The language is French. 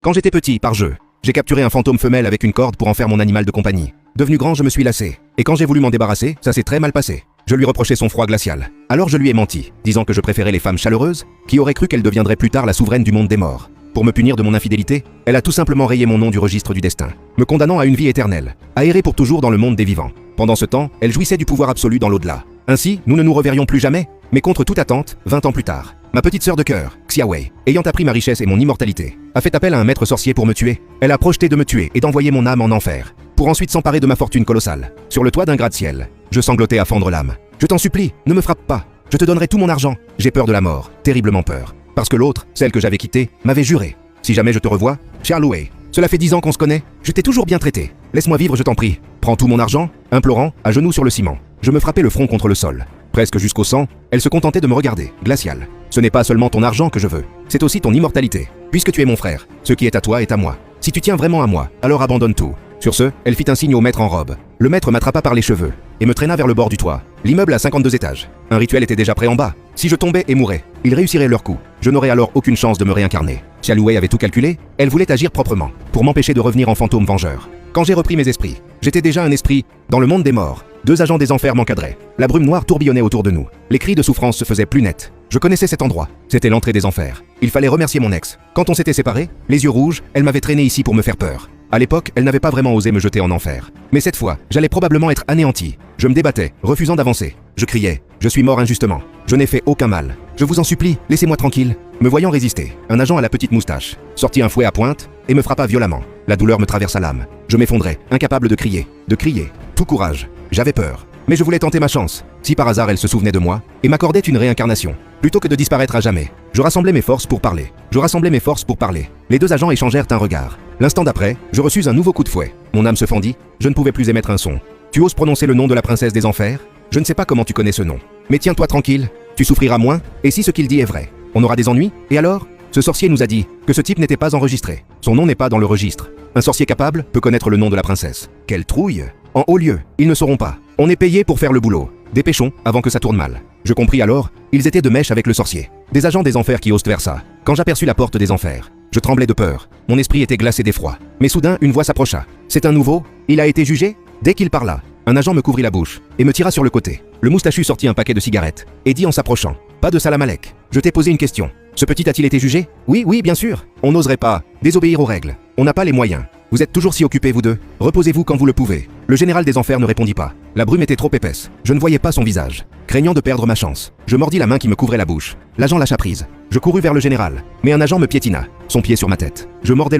Quand j'étais petit, par jeu, j'ai capturé un fantôme femelle avec une corde pour en faire mon animal de compagnie. Devenu grand, je me suis lassé. Et quand j'ai voulu m'en débarrasser, ça s'est très mal passé. Je lui reprochais son froid glacial. Alors je lui ai menti, disant que je préférais les femmes chaleureuses, qui auraient cru qu'elle deviendrait plus tard la souveraine du monde des morts. Pour me punir de mon infidélité, elle a tout simplement rayé mon nom du registre du destin, me condamnant à une vie éternelle, à errer pour toujours dans le monde des vivants. Pendant ce temps, elle jouissait du pouvoir absolu dans l'au-delà. Ainsi, nous ne nous reverrions plus jamais, mais contre toute attente, 20 ans plus tard. Ma petite sœur de cœur, Xiaowei, ayant appris ma richesse et mon immortalité, a fait appel à un maître sorcier pour me tuer. Elle a projeté de me tuer et d'envoyer mon âme en enfer, pour ensuite s'emparer de ma fortune colossale. Sur le toit d'un gratte-ciel, je sanglotais à fendre l'âme. Je t'en supplie, ne me frappe pas. Je te donnerai tout mon argent. J'ai peur de la mort, terriblement peur. Parce que l'autre, celle que j'avais quittée, m'avait juré. Si jamais je te revois, Xiaowei, cela fait 10 ans qu'on se connaît, je t'ai toujours bien traité. Laisse-moi vivre, je t'en prie. Prends tout mon argent, implorant, à genoux sur le ciment. Je me frappais le front contre le sol. Presque jusqu'au sang, elle se contentait de me regarder, glaciale. Ce n'est pas seulement ton argent que je veux, c'est aussi ton immortalité. Puisque tu es mon frère, ce qui est à toi est à moi. Si tu tiens vraiment à moi, alors abandonne tout. Sur ce, elle fit un signe au maître en robe. Le maître m'attrapa par les cheveux et me traîna vers le bord du toit. L'immeuble a 52 étages. Un rituel était déjà prêt en bas. Si je tombais et mourais, ils réussiraient leur coup. Je n'aurais alors aucune chance de me réincarner. Xiaowei avait tout calculé, elle voulait agir proprement, pour m'empêcher de revenir en fantôme vengeur. Quand j'ai repris mes esprits, j'étais déjà un esprit, dans le monde des morts. 2 agents des enfers m'encadraient. La brume noire tourbillonnait autour de nous. Les cris de souffrance se faisaient plus nets. Je connaissais cet endroit. C'était l'entrée des enfers. Il fallait remercier mon ex. Quand on s'était séparés, les yeux rouges, elle m'avait traîné ici pour me faire peur. À l'époque, elle n'avait pas vraiment osé me jeter en enfer. Mais cette fois, j'allais probablement être anéanti. Je me débattais, refusant d'avancer. Je criais, je suis mort injustement. Je n'ai fait aucun mal. Je vous en supplie, laissez-moi tranquille. Me voyant résister, un agent à la petite moustache sortit un fouet à pointe et me frappa violemment. La douleur me traversa l'âme. Je m'effondrais, incapable de crier. Tout courage. J'avais peur. Mais je voulais tenter ma chance. Si par hasard elle se souvenait de moi et m'accordait une réincarnation, plutôt que de disparaître à jamais. Je rassemblais mes forces pour parler. Les 2 agents échangèrent un regard. L'instant d'après, je reçus un nouveau coup de fouet. Mon âme se fendit, je ne pouvais plus émettre un son. Tu oses prononcer le nom de la princesse des enfers? Je ne sais pas comment tu connais ce nom. Mais tiens-toi tranquille, tu souffriras moins, et si ce qu'il dit est vrai, on aura des ennuis, et alors? Ce sorcier nous a dit que ce type n'était pas enregistré. Son nom n'est pas dans le registre. Un sorcier capable peut connaître le nom de la princesse. Quelle trouille! En haut lieu, ils ne sauront pas. On est payé pour faire le boulot. Dépêchons, avant que ça tourne mal. Je compris alors, ils étaient de mèche avec le sorcier. Des agents des enfers qui osent faire ça. Quand j'aperçus la porte des enfers, je tremblais de peur. Mon esprit était glacé d'effroi. Mais soudain, une voix s'approcha. C'est un nouveau? Il a été jugé? Dès qu'il parla, un agent me couvrit la bouche et me tira sur le côté. Le moustachu sortit un paquet de cigarettes et dit en s'approchant, pas de salam alek. Je t'ai posé une question. Ce petit a-t-il été jugé? Oui, bien sûr. On n'oserait pas désobéir aux règles. On n'a pas les moyens. Vous êtes toujours si occupés, vous deux. Reposez-vous quand vous le pouvez. Le général des enfers ne répondit pas. La brume était trop épaisse. Je ne voyais pas son visage. Craignant de perdre ma chance, je mordis la main qui me couvrait la bouche. L'agent lâcha prise. Je courus vers le général, mais un agent me piétina, son pied sur ma tête. Je mordais